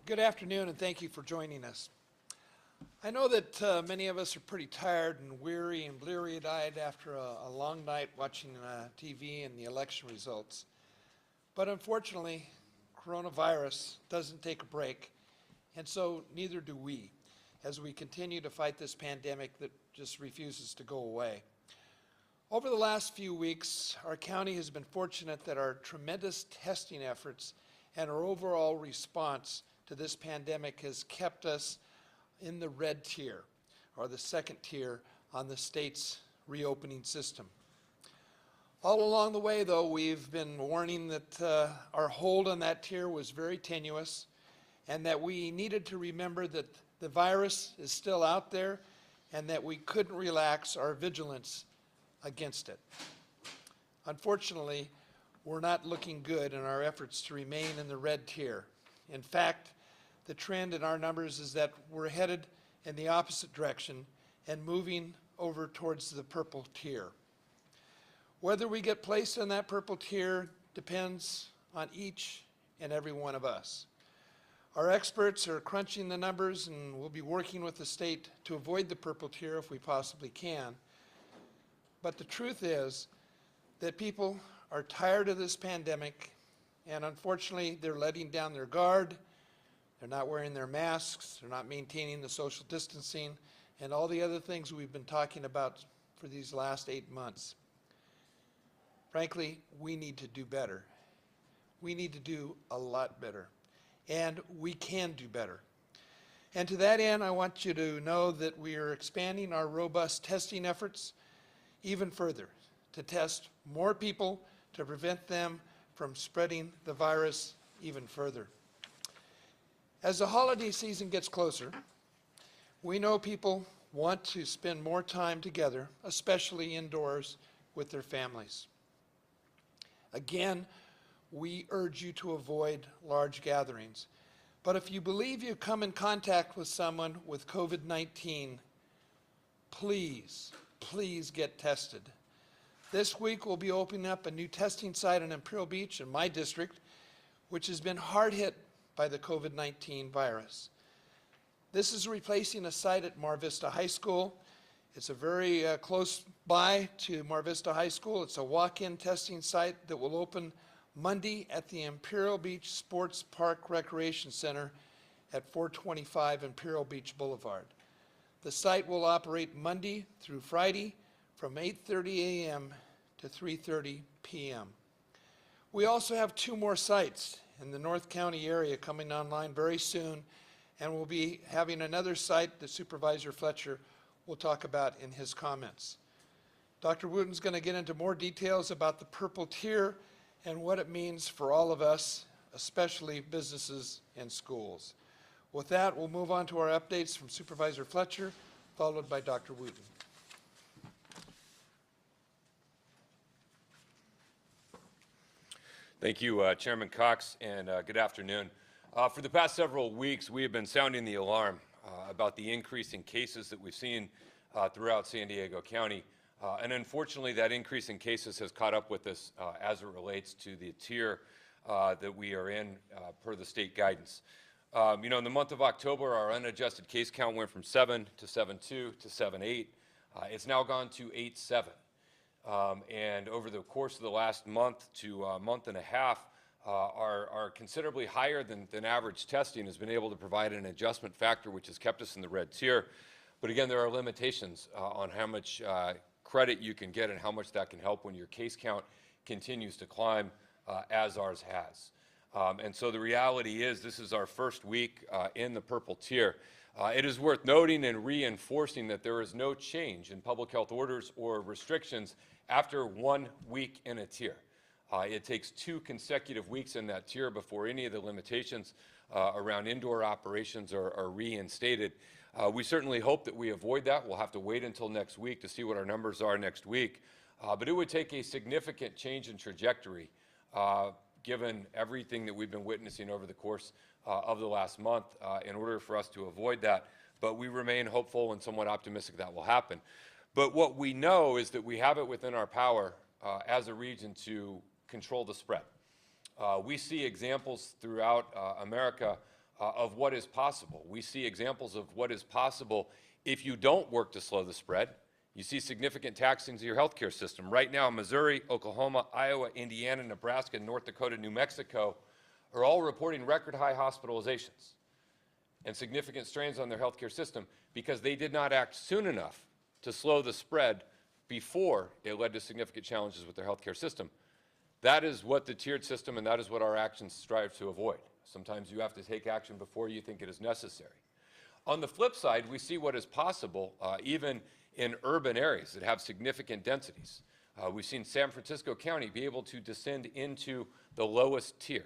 Good afternoon, and thank you for joining us. I know that many of us are pretty tired and weary and bleary-eyed after a long night watching TV and the election results. But unfortunately, coronavirus doesn't take a break, and so neither do we, as we continue to fight this pandemic that just refuses to go away. Over the last few weeks, our county has been fortunate that our tremendous testing efforts and our overall response to this pandemic has kept us in the red tier, or the second tier on the state's reopening system. All along the way, though, we've been warning that our hold on that tier was very tenuous and that we needed to remember that the virus is still out there and that we couldn't relax our vigilance against it. Unfortunately, we're not looking good in our efforts to remain in the red tier. In fact, the trend in our numbers is that we're headed in the opposite direction and moving over towards the purple tier. Whether we get placed in that purple tier depends on each and every one of us. Our experts are crunching the numbers, and we'll be working with the state to avoid the purple tier if we possibly can. But the truth is that people are tired of this pandemic, and unfortunately they're letting down their guard. They're not wearing their masks, they're not maintaining the social distancing, and all the other things we've been talking about for these last 8 months. Frankly, we need to do better. We need to do a lot better, and we can do better. And to that end, I want you to know that we are expanding our robust testing efforts even further to test more people to prevent them from spreading the virus even further. As the holiday season gets closer, we know people want to spend more time together, especially indoors with their families. Again, we urge you to avoid large gatherings. But if you believe you've come in contact with someone with COVID-19, please get tested. This week we'll be opening up a new testing site in Imperial Beach in my district, which has been hard hit by the COVID-19 virus. This is replacing a site at Mar Vista High School. It's a very close by to Mar Vista High School. It's a walk-in testing site that will open Monday at the Imperial Beach Sports Park Recreation Center at 425 Imperial Beach Boulevard. The site will operate Monday through Friday from 8:30 a.m. to 3:30 p.m. We also have 2 more sites in the North County area coming online very soon, and we'll be having another site that Supervisor Fletcher will talk about in his comments. Dr. Wooten's going to get into more details about the purple tier and what it means for all of us, especially businesses and schools. With that, we'll move on to our updates from Supervisor Fletcher, followed by Dr. Wooten. Thank you, Chairman Cox, and good afternoon. For the past several weeks, we have been sounding the alarm about the increase in cases that we've seen throughout San Diego County. And unfortunately, that increase in cases has caught up with us as it relates to the tier that we are in per the state guidance. In the month of October, our unadjusted case count went from 7 to 7.2 to 7.8. It's now gone to 8.7. And over the course of the last month to month and a half, our considerably higher than average testing has been able to provide an adjustment factor which has kept us in the red tier. But again, there are limitations on how much credit you can get and how much that can help when your case count continues to climb as ours has. And so the reality is this is our first week in the purple tier. It is worth noting and reinforcing that there is no change in public health orders or restrictions after 1 week in a tier. It takes 2 consecutive weeks in that tier before any of the limitations around indoor operations are reinstated. We certainly hope that we avoid that. We'll have to wait until next week to see what our numbers are next week. But it would take a significant change in trajectory given everything that we've been witnessing over the course of the last month in order for us to avoid that. But we remain hopeful and somewhat optimistic that will happen. But what we know is that we have it within our power as a region to control the spread. We see examples throughout America of what is possible. We see examples of what is possible if you don't work to slow the spread. You see significant taxing of your healthcare system. Right now, Missouri, Oklahoma, Iowa, Indiana, Nebraska, North Dakota, New Mexico are all reporting record high hospitalizations and significant strains on their healthcare system because they did not act soon enough to slow the spread before it led to significant challenges with their healthcare system. That is what the tiered system and that is what our actions strive to avoid. Sometimes you have to take action before you think it is necessary. On the flip side, we see what is possible even in urban areas that have significant densities. We've seen San Francisco County be able to descend into the lowest tier.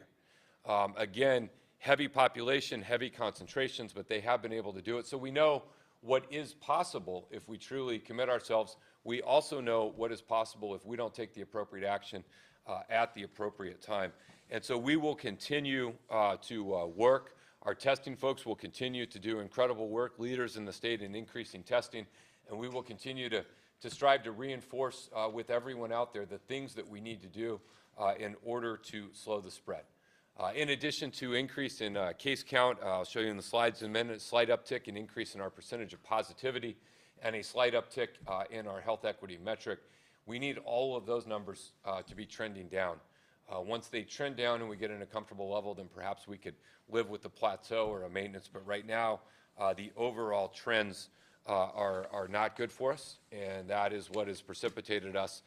Again, heavy population, heavy concentrations, but they have been able to do it. So we know what is possible if we truly commit ourselves. We also know what is possible if we don't take the appropriate action at the appropriate time. And so we will continue to work. Our testing folks will continue to do incredible work, leaders in the state in increasing testing, and we will continue to strive to reinforce with everyone out there the things that we need to do in order to slow the spread. In addition to increase in case count, I'll show you in the slides in a minute, a slight uptick in increase in our percentage of positivity and a slight uptick in our health equity metric. We need all of those numbers to be trending down. Once they trend down and we get in a comfortable level, then perhaps we could live with the plateau or a maintenance. But right now, the overall trends are not good for us, and that is what has precipitated us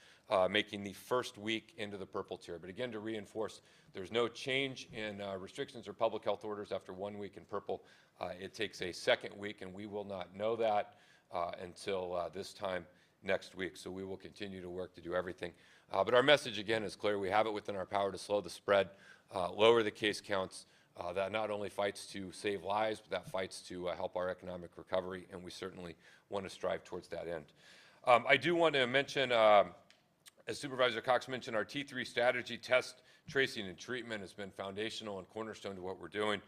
making the first week into the purple tier. But again, to reinforce, there's no change in restrictions or public health orders after 1 week in purple. It takes a second week, and we will not know that until this time next week. So we will continue to work to do everything. But our message, again, is clear. We have it within our power to slow the spread, lower the case counts. That not only fights to save lives, but that fights to help our economic recovery, and we certainly want to strive towards that end. I do want to mention, as Supervisor Cox mentioned, our T3 strategy, test, tracing, and treatment has been foundational and cornerstone to what we're doing.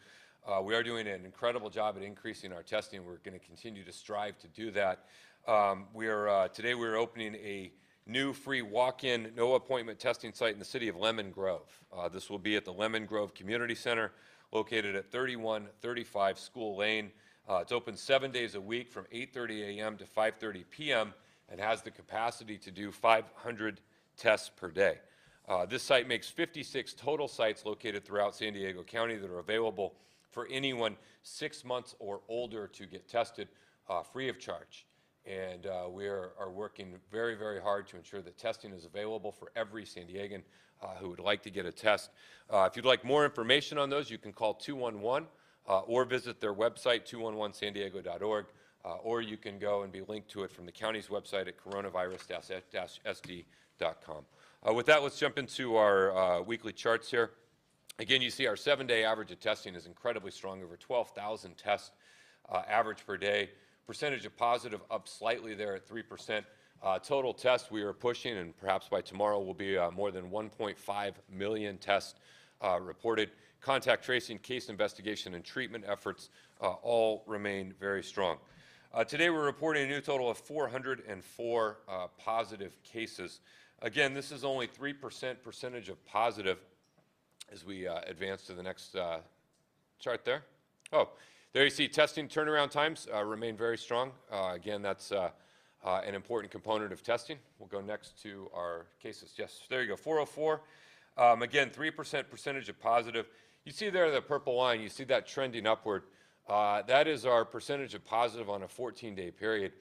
We are doing an incredible job at increasing our testing. We're going to continue to strive to do that. Today we're opening a new free walk-in, no appointment testing site in the city of Lemon Grove. This will be at the Lemon Grove Community Center, located at 3135 School Lane. It's open 7 days a week from 8:30 a.m. to 5:30 p.m. and has the capacity to do 500 tests per day. This site makes 56 total sites located throughout San Diego County that are available for anyone 6 months or older to get tested free of charge. And we are working very, very hard to ensure that testing is available for every San Diegan who would like to get a test. If you'd like more information on those, you can call 211 or visit their website, 211sandiego.org, or you can go and be linked to it from the county's website at coronavirus-sd.com. With that, let's jump into our weekly charts here. Again, you see our 7-day average of testing is incredibly strong, over 12,000 tests average per day. Percentage of positive up slightly there at 3%. Total tests we are pushing, and perhaps by tomorrow will be more than 1.5 million tests reported. Contact tracing, case investigation, and treatment efforts all remain very strong. Today we're reporting a new total of 404 positive cases. Again, this is only 3% percentage of positive as we advance to the next chart there. Oh, there you see testing turnaround times remain very strong. Again, that's an important component of testing. We'll go next to our cases. Yes, there you go, 404. Again, 3% percentage of positive. You see there the purple line, you see that trending upward. That is our percentage of positive on a 14-day period.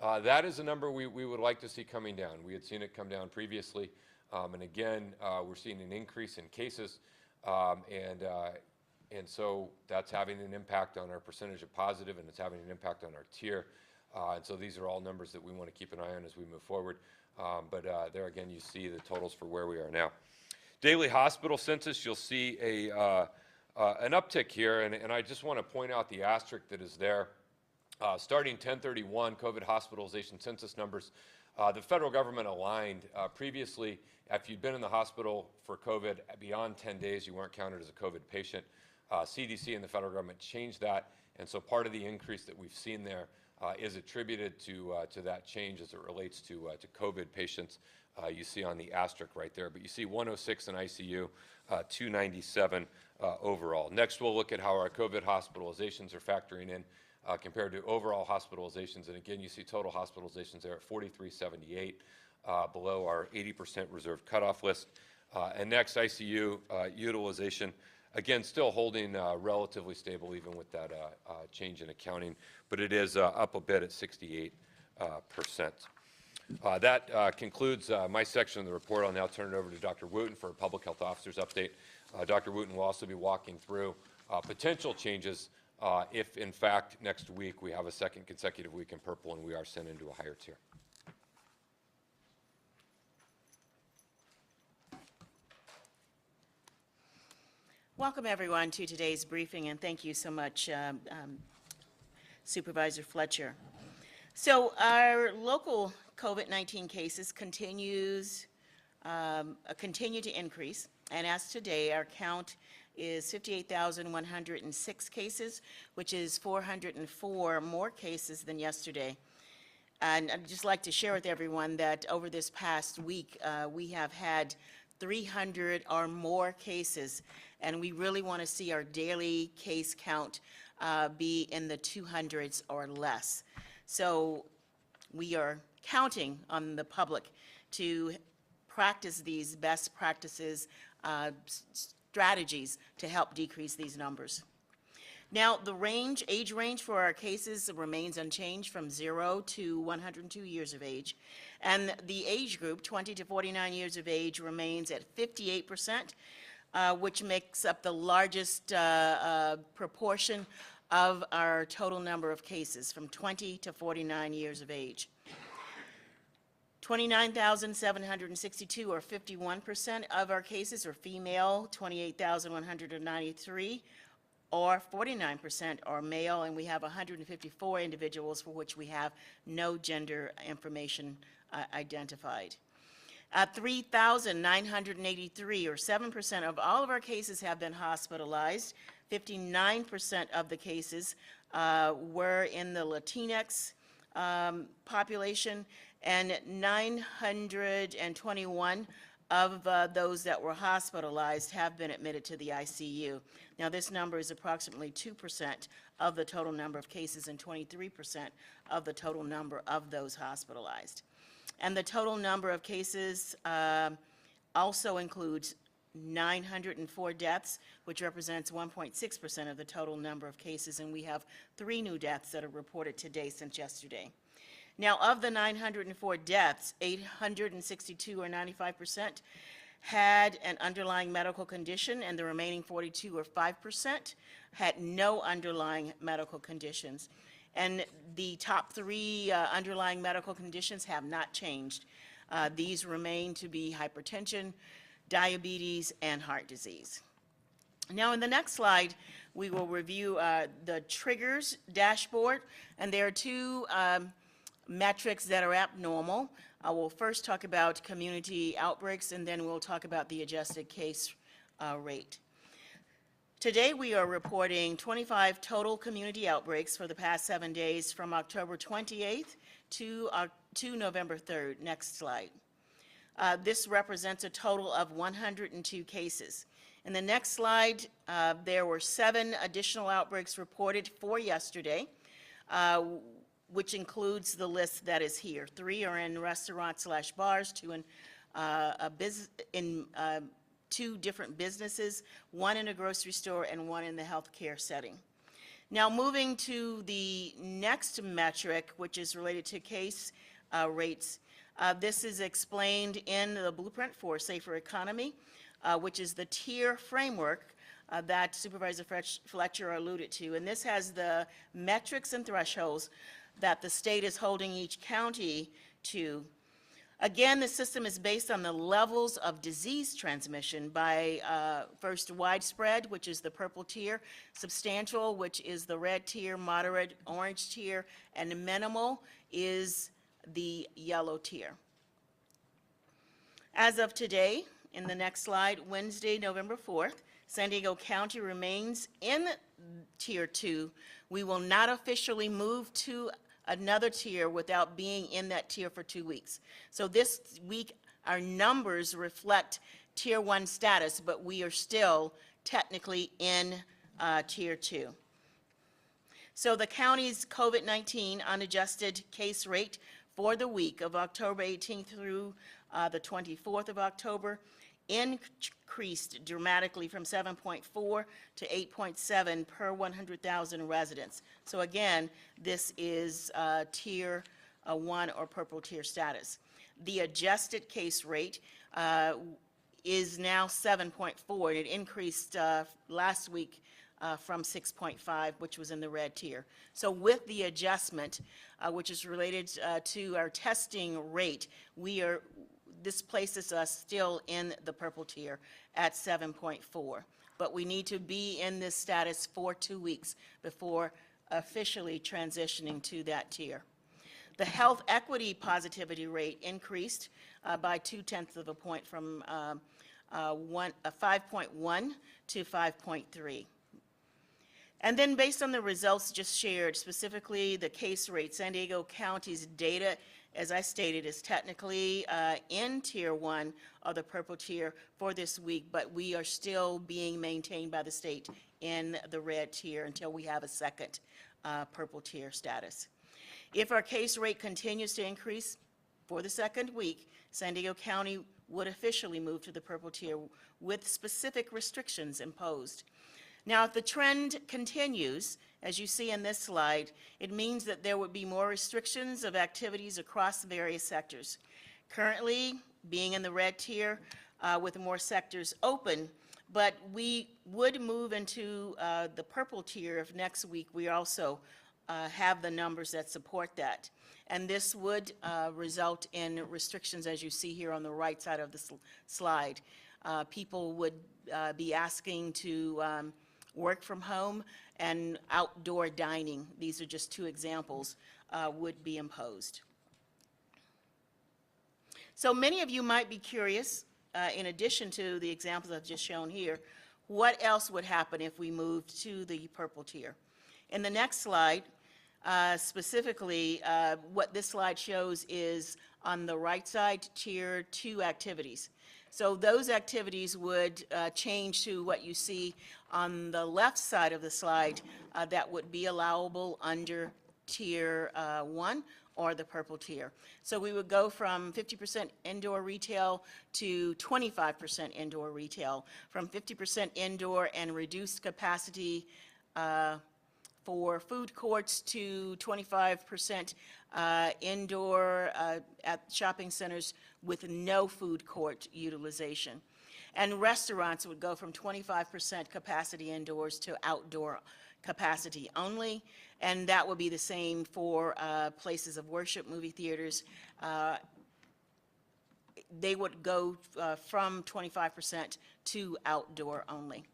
That is a number we would like to see coming down. We had seen it come down previously. And again, we're seeing an increase in cases. And so that's having an impact on our percentage of positive, and it's having an impact on our tier. And so these are all numbers that we want to keep an eye on as we move forward. But there again, you see the totals for where we are now. Daily hospital census, you'll see an uptick here, and I just want to point out the asterisk that is there. Starting 10/31, COVID hospitalization census numbers, the federal government aligned. Previously, if you'd been in the hospital for COVID beyond 10 days, you weren't counted as a COVID patient. CDC and the federal government changed that, and so part of the increase that we've seen there is attributed to that change as it relates to COVID patients. You see on the asterisk right there, but you see 106 in ICU, 297 overall. Next, we'll look at how our COVID hospitalizations are factoring in compared to overall hospitalizations. And again, you see total hospitalizations there at 4,378, below our 80% reserved cutoff list. And next, ICU utilization, again, still holding relatively stable even with that change in accounting, but it is up a bit at 68%. That concludes my section of the report. I'll now turn it over to Dr. Wooten for a public health officer's update. Dr. Wooten will also be walking through potential changes if, in fact, next week we have a second consecutive week in purple and we are sent into a higher tier. Welcome, everyone, to today's briefing, and thank you so much, Supervisor Fletcher. So our local COVID-19 cases continue to increase, and as today, our count is 58,106 cases, which is 404 more cases than yesterday. And I'd just like to share with everyone that over this past week, we have had 300 or more cases, and we really want to see our daily case count be in the 200s or less. So we are counting on the public to practice these best practices strategies to help decrease these numbers. Now, the age range for our cases remains unchanged from 0 to 102 years of age. And the age group, 20 to 49 years of age, remains at 58%, which makes up the largest proportion of our total number of cases, from 20 to 49 years of age. 29,762, or 51% of our cases, are female. 28,193, or 49%, are male, and we have 154 individuals for which we have no gender information identified. 3,983, or 7% of all of our cases, have been hospitalized. 59% of the cases were in the Latinx population, and 921 of those that were hospitalized have been admitted to the ICU. Now, this number is approximately 2% of the total number of cases and 23% of the total number of those hospitalized. And the total number of cases also includes 904 deaths, which represents 1.6% of the total number of cases, and we have 3 new deaths that are reported today since yesterday. Now, of the 904 deaths, 862, or 95%, had an underlying medical condition, and the remaining 42, or 5%, had no underlying medical conditions. And the top 3 underlying medical conditions have not changed. These remain to be hypertension, diabetes, and heart disease. Now, in the next slide, we will review the triggers dashboard, and there are 2 metrics that are abnormal. I will first talk about community outbreaks, and then we'll talk about the adjusted case rate. Today, we are reporting 25 total community outbreaks for the past 7 days, from October 28th to November 3rd. Next slide. This represents a total of 102 cases. In the next slide, there were 7 additional outbreaks reported for yesterday, which includes the list that is here. 3 are in restaurants/bars, 2 in 2 different businesses, 1 in a grocery store, and 1 in the healthcare setting. Now, moving to the next metric, which is related to case rates. This is explained in the Blueprint for a Safer Economy, which is the tier framework that Supervisor Fletcher alluded to. And this has the metrics and thresholds that the state is holding each county to. Again, the system is based on the levels of disease transmission by first widespread, which is the purple tier, substantial, which is the red tier, moderate, orange tier, and minimal is the yellow tier. As of today, in the next slide, Wednesday, November 4th, San Diego County remains in Tier 2. We will not officially move to another tier without being in that tier for 2 weeks. So this week, our numbers reflect Tier 1 status, but we are still technically in Tier 2. So the county's COVID-19 unadjusted case rate for the week of October 18th through the 24th of October increased dramatically from 7.4 to 8.7 per 100,000 residents. So again, this is Tier 1 or purple tier status. The adjusted case rate is now 7.4, and it increased last week from 6.5, which was in the red tier. So with the adjustment, which is related to our testing rate, this places us still in the purple tier at 7.4. But we need to be in this status for 2 weeks before officially transitioning to that tier. The health equity positivity rate increased by 0.2 of a point from 5.1 to 5.3. And then based on the results just shared, specifically the case rate, San Diego County's data, as I stated, is technically in Tier 1 or the purple tier for this week, but we are still being maintained by the state in the red tier until we have a second purple tier status. If our case rate continues to increase for the second week, San Diego County would officially move to the purple tier with specific restrictions imposed. Now, if the trend continues, as you see in this slide, it means that there would be more restrictions of activities across various sectors. Currently, being in the red tier with more sectors open, but we would move into the purple tier if next week we also have the numbers that support that. And this would result in restrictions, as you see here on the right side of the slide. People would be asking to work from home, and outdoor dining, these are just two examples, would be imposed. So many of you might be curious, in addition to the examples I've just shown here, what else would happen if we moved to the purple tier? In the next slide, specifically, what this slide shows is on the right side, Tier 2 activities. So those activities would change to what you see on the left side of the slide that would be allowable under Tier 1 or the purple tier. So we would go from 50% indoor retail to 25% indoor retail, from 50% indoor and reduced capacity for food courts to 25% indoor at shopping centers with no food court utilization. And restaurants would go from 25% capacity indoors to outdoor capacity only, and that would be the same for places of worship, movie theaters. They would go from 25% to outdoor only.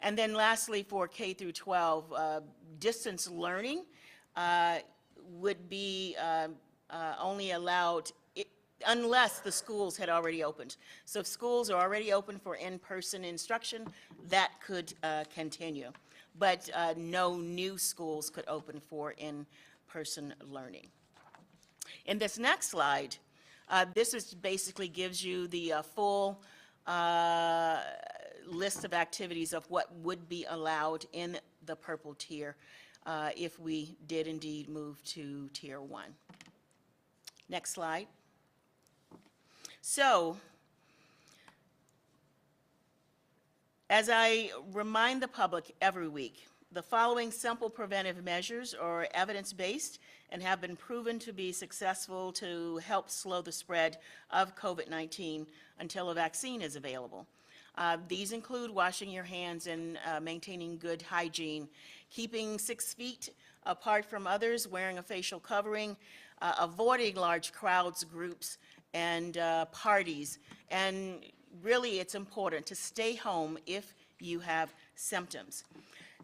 And then lastly, for K through 12, distance learning would be only allowed unless the schools had already opened. So if schools are already open for in-person instruction, that could continue. But no new schools could open for in-person learning. In this next slide, this is basically gives you the full list of activities of what would be allowed in the purple tier if we did indeed move to Tier 1. Next slide. So, as I remind the public every week, the following simple preventive measures are evidence-based and have been proven to be successful to help slow the spread of COVID-19 until a vaccine is available. These include washing your hands and maintaining good hygiene, keeping 6 feet apart from others, wearing a facial covering, avoiding large crowds, groups, and parties. And really, it's important to stay home if you have symptoms.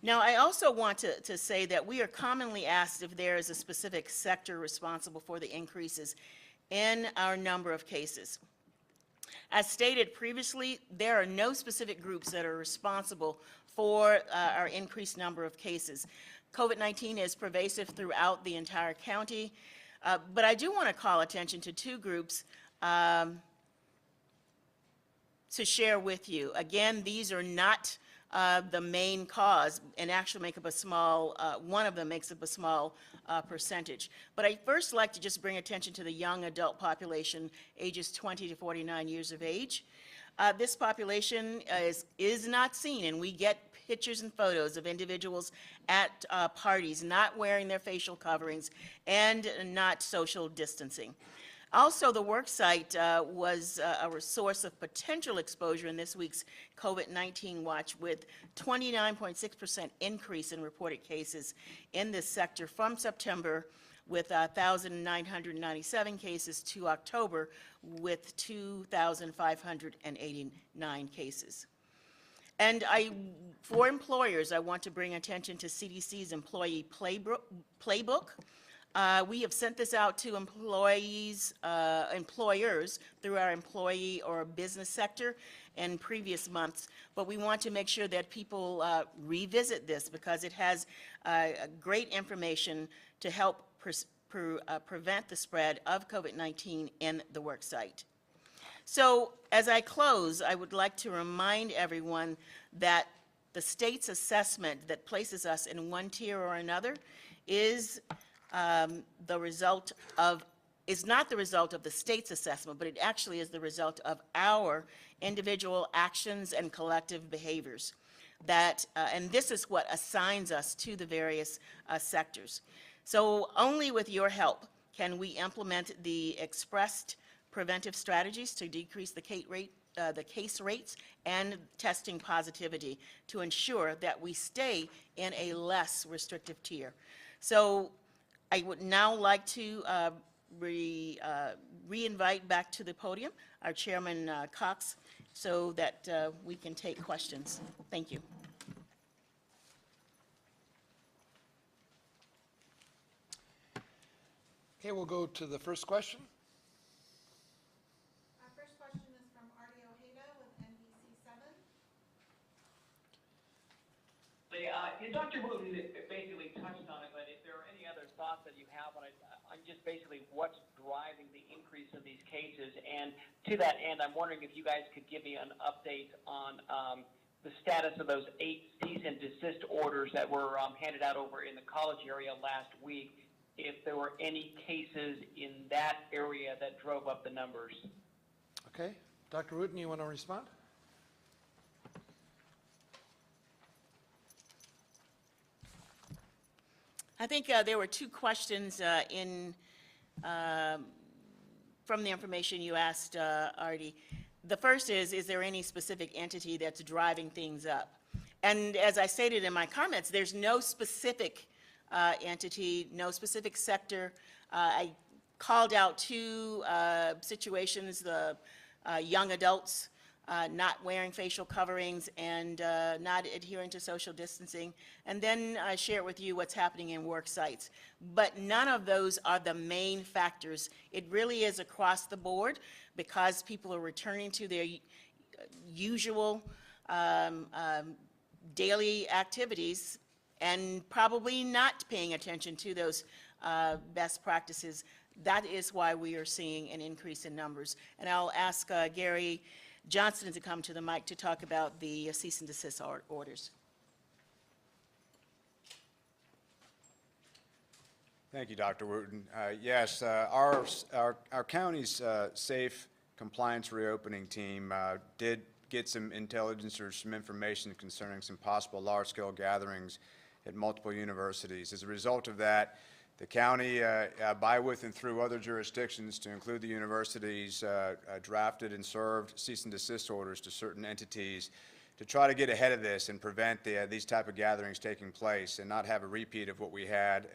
Now, I also want to say that we are commonly asked if there is a specific sector responsible for the increases in our number of cases. As stated previously, there are no specific groups that are responsible for our increased number of cases. COVID-19 is pervasive throughout the entire county, but I do want to call attention to 2 groups to share with you. Again, these are not the main cause and actually make up a small, one of them makes up a small percentage. But I'd first like to just bring attention to the young adult population, ages 20 to 49 years of age. This population is not seen, and we get pictures and photos of individuals at parties not wearing their facial coverings and not social distancing. Also, the worksite was a source of potential exposure in this week's COVID-19 watch, with 29.6% increase in reported cases in this sector from September with 1,997 cases to October with 2,589 cases. And for employers, I want to bring attention to CDC's employee playbook. We have sent this out to employers through our employee or business sector in previous months, but we want to make sure that people revisit this because it has great information to help prevent the spread of COVID-19 in the work site. So as I close, I would like to remind everyone that the state's assessment that places us in one tier or another is the result of, is not the result of the state's assessment, but it actually is the result of our individual actions and collective behaviors. That, and this is what assigns us to the various sectors. So only with your help can we implement the expressed preventive strategies to decrease the case rates and testing positivity to ensure that we stay in a less restrictive tier. So I would now like to re-invite back to the podium our Chairman Cox so that we can take questions. Thank you. Okay, we'll go to the first question. Our first question is from Artie Ojeda with NBC7. Dr. Wooten basically touched on it, but if there are any other thoughts that you have on it, I'm just basically what's driving the increase of these cases. And to that end, I'm wondering if you guys could give me an update on the status of those 8 cease and desist orders that were handed out over in the college area last week, if there were any cases in that area that drove up the numbers. Okay, Dr. Wooten, you want to respond? I think there were 2 questions from the information you asked, Artie. The first is there any specific entity that's driving things up? And as I stated in my comments, there's no specific entity, no specific sector. I called out 2 situations, the young adults not wearing facial coverings and not adhering to social distancing, and then I share with you what's happening in work sites. But none of those are the main factors. It really is across the board because people are returning to their usual daily activities and probably not paying attention to those best practices. That is why we are seeing an increase in numbers. And I'll ask Gary Johnston to come to the mic to talk about the cease and desist orders. Thank you, Dr. Wooten. Yes, our county's safe compliance reopening team did get some intelligence or some information concerning some possible large-scale gatherings at multiple universities. As a result of that, the county, by, with, and through other jurisdictions, to include the universities, drafted and served cease and desist orders to certain entities to try to get ahead of this and prevent these type of gatherings taking place and not have a repeat of what we had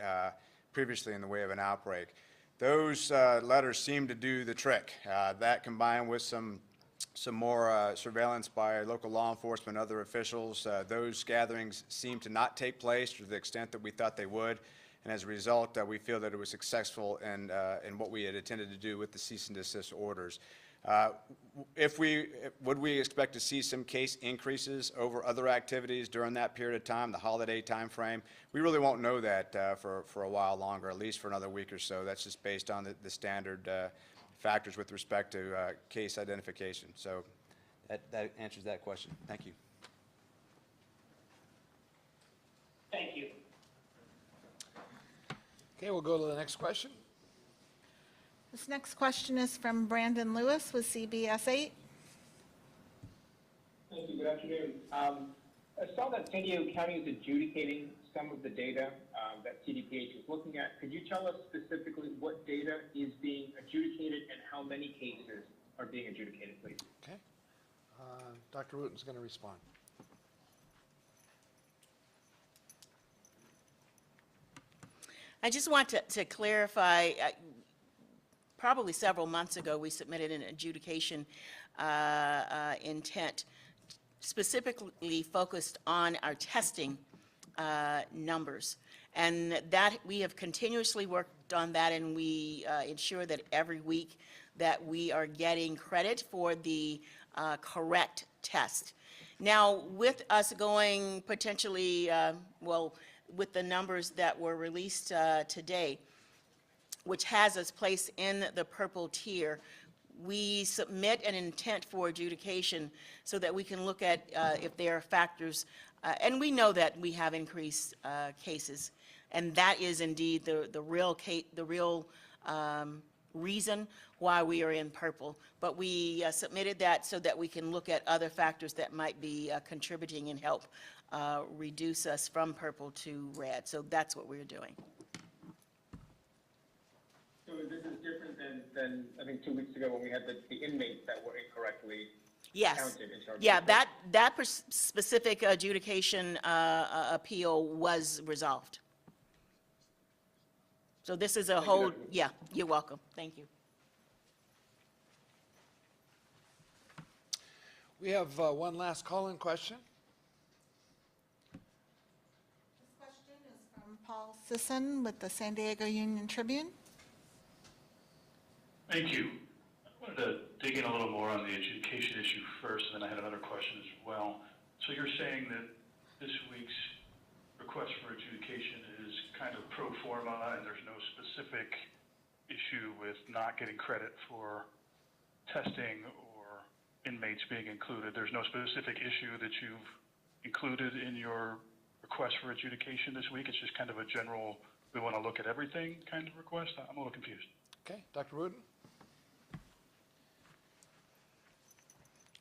previously in the way of an outbreak. Those letters seem to do the trick. That combined with some more surveillance by local law enforcement and other officials, those gatherings seem to not take place to the extent that we thought they would. And as a result, we feel that it was successful in what we had intended to do with the cease and desist orders. Would we expect to see some case increases over other activities during that period of time, the holiday time frame? We really won't know that for a while longer, at least for another week or so. That's just based on the standard factors with respect to case identification. So that answers that question. Thank you. Thank you. Okay, we'll go to the next question. This next question is from Brandon Lewis with CBS 8. Thank you. Good afternoon. I saw that San Diego County is adjudicating some of the data that CDPH is looking at. Could you tell us specifically what data is being adjudicated and how many cases are being adjudicated, please? Okay. Dr. Wooten's going to respond. I just want to clarify, probably several months ago, we submitted an adjudication intent specifically focused on our testing numbers. And that we have continuously worked on that, and we ensure that every week that we are getting credit for the correct test. Now, with us going potentially, with the numbers that were released today, which has us placed in the purple tier, we submit an intent for adjudication so that we can look at if there are factors, and we know that we have increased cases, and that is indeed the real reason why we are in purple. But we submitted that so that we can look at other factors that might be contributing and help reduce us from purple to red. So that's what we're doing. So this is different than I think 2 weeks ago when we had the inmates that were incorrectly Yes. counted in terms Yeah, of that specific adjudication appeal was resolved. So this is a Thank you, whole, Dr. Wooten. yeah, you're welcome. Thank you. We have one last call-in question. This question is from Paul Sisson with the San Diego Union Tribune. Thank you. I wanted to dig in a little more on the adjudication issue first, and then I had another question as well. So you're saying that this week's request for adjudication is kind of pro forma, and there's no specific issue with not getting credit for testing or inmates being included. There's no specific issue that you've included in your request for adjudication this week. It's just kind of a general, we want to look at everything kind of request. I'm a little confused. Okay, Dr. Wooten?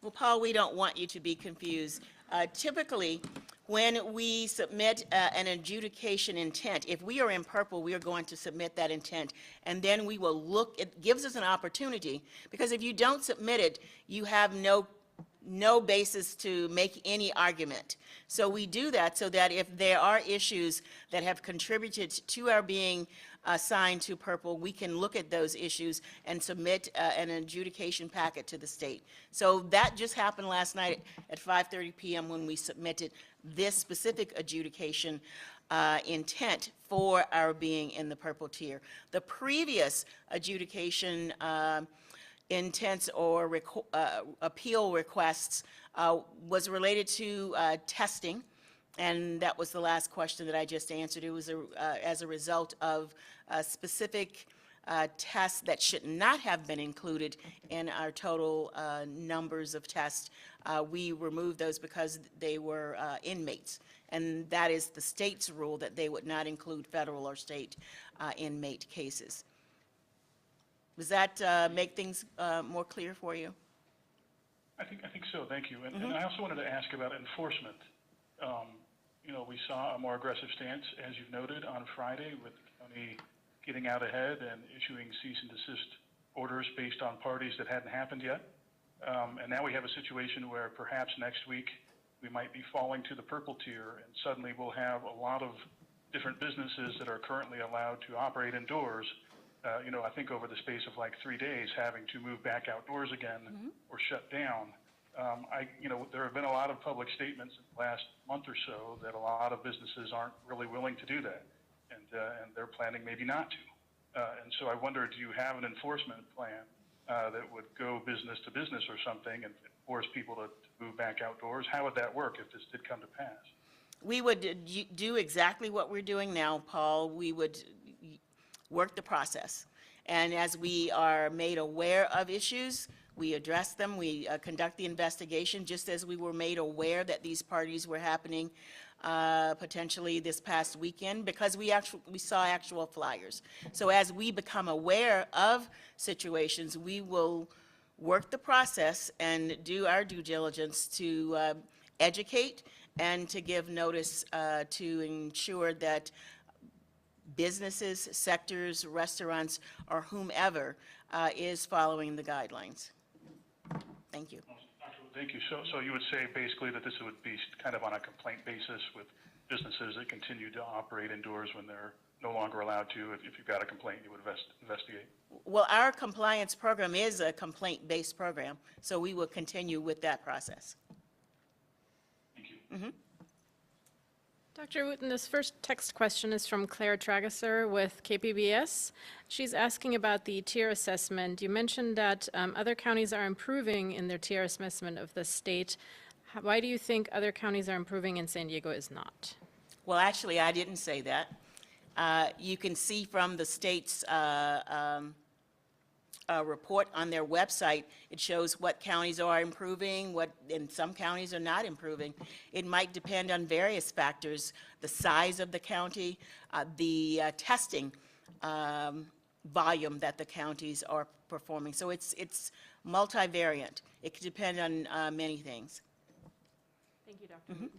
Well, Paul, we don't want you to be confused. Typically, when we submit an adjudication intent, if we are in purple, we are going to submit that intent, and then we will look, it gives us an opportunity, because if you don't submit it, you have no basis to make any argument. So we do that so that if there are issues that have contributed to our being assigned to purple, we can look at those issues and submit an adjudication packet to the state. So that just happened last night at 5:30 p.m. when we submitted this specific adjudication intent for our being in the purple tier. The previous adjudication intents or appeal requests was related to testing, and that was the last question that I just answered. It was as a result of specific tests that should not have been included in our total numbers of tests. We removed those because they were inmates, and that is the state's rule that they would not include federal or state inmate cases. Does that make things more clear for you? I think so, thank you. And I also wanted to ask about enforcement. You know, we saw a more aggressive stance, as you've noted, on Friday with the county getting out ahead and issuing cease and desist orders based on parties that hadn't happened yet. And now we have a situation where perhaps next week we might be falling to the purple tier, and suddenly we'll have a lot of different businesses that are currently allowed to operate indoors, you know, I think over the space of like 3 days, having to move back outdoors again or shut down. You know, there have been a lot of public statements in the last month or so that a lot of businesses aren't really willing to do that, and they're planning maybe not to. And so I wonder, do you have an enforcement plan that would go business to business or something and force people to move back outdoors? How would that work if this did come to pass? We would do exactly what we're doing now, Paul. We would work the process. And as we are made aware of issues, We address them, we conduct the investigation, just as we were made aware that these parties were happening potentially this past weekend, because we saw actual flyers. So as we become aware of situations, we will work the process and do our due diligence to educate and to give notice to ensure that businesses, sectors, restaurants, or whomever is following the guidelines. Thank you. Thank you. So you would say basically that this would be kind of on a complaint basis with businesses that continue to operate indoors when they're no longer allowed to. If you've got a complaint, you would investigate. Well, our compliance program is a complaint-based program, so we will continue with that process. Thank you. Dr. Wooten, this first text question is from Claire Tragesser with KPBS. She's asking about the tier assessment. You mentioned that other counties are improving in their tier assessment of the state. Why do you think other counties are improving and San Diego is not? Well, actually, I didn't say that. You can see from the state's report on their website, it shows what counties are improving, and some counties are not improving. It might depend on various factors, the size of the county, the testing volume that the counties are performing. So it's multivariant. It could depend on many things. Thank you, Dr. Wooten.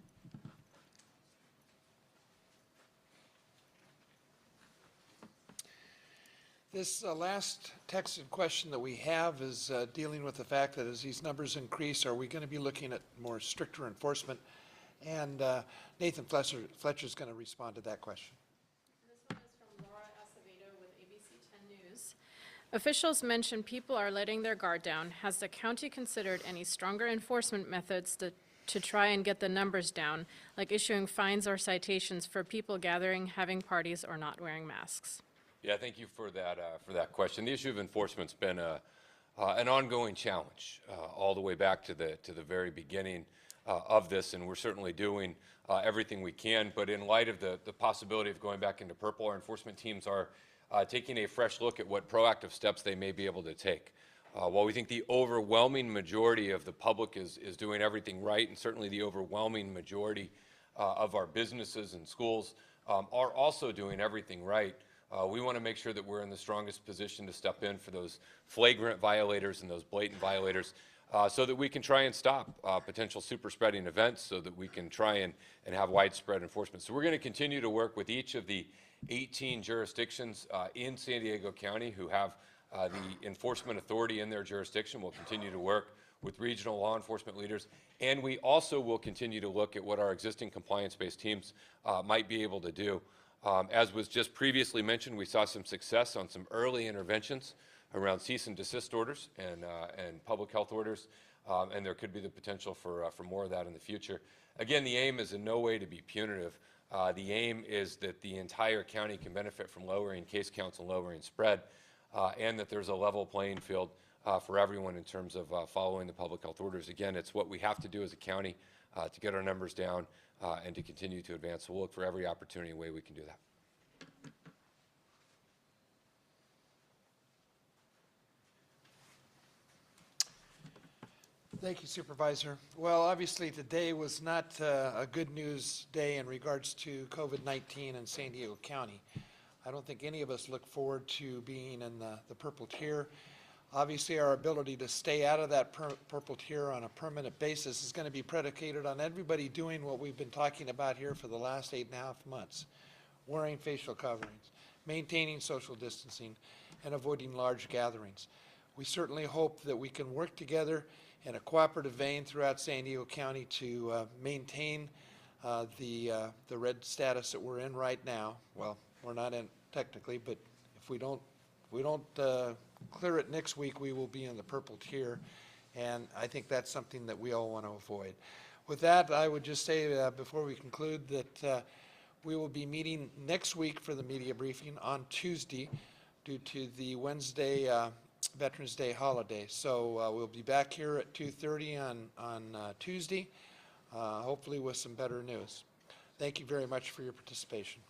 This last texted question that we have is dealing with the fact that as these numbers increase, are we going to be looking at more stricter enforcement? And Nathan Fletcher is going to respond to that question. This one is from Laura Acevedo with ABC 10 News. Officials mention people are letting their guard down. Has the county considered any stronger enforcement methods to try and get the numbers down, like issuing fines or citations for people gathering, having parties, or not wearing masks? Yeah, thank you for that question. The issue of enforcement's been an ongoing challenge all the way back to the very beginning of this, and we're certainly doing everything we can. But in light of the possibility of going back into purple, our enforcement teams are taking a fresh look at what proactive steps they may be able to take. While we think the overwhelming majority of the public is doing everything right, and certainly the overwhelming majority of our businesses and schools are also doing everything right, we want to make sure that we're in the strongest position to step in for those flagrant violators and those blatant violators so that we can try and stop potential super spreading events, so that we can try and have widespread enforcement. So we're going to continue to work with each of the 18 jurisdictions in San Diego County who have the enforcement authority in their jurisdiction. We'll continue to work with regional law enforcement leaders, and we also will continue to look at what our existing compliance-based teams might be able to do. As was just previously mentioned, we saw some success on some early interventions around cease and desist orders and public health orders, and there could be the potential for more of that in the future. Again, the aim is in no way to be punitive. The aim is that the entire county can benefit from lowering case counts and lowering spread, and that there's a level playing field for everyone in terms of following the public health orders. Again, it's what we have to do as a county to get our numbers down and to continue to advance. So we'll look for every opportunity and way we can do that. Thank you, Supervisor. Well, obviously today was not a good news day in regards to COVID-19 in San Diego County. I don't think any of us look forward to being in the purple tier. Obviously, our ability to stay out of that purple tier on a permanent basis is going to be predicated on everybody doing what we've been talking about here for the last 8.5 months, wearing facial coverings, maintaining social distancing, and avoiding large gatherings. We certainly hope that we can work together in a cooperative vein throughout San Diego County to maintain the red status that we're in right now. Well, we're not in technically, but if we don't clear it next week, we will be in the purple tier, and I think that's something that we all want to avoid. With that, I would just say before we conclude that we will be meeting next week for the media briefing on Tuesday due to the Wednesday Veterans Day holiday. So we'll be back here at 2:30 on Tuesday, hopefully with some better news. Thank you very much for your participation.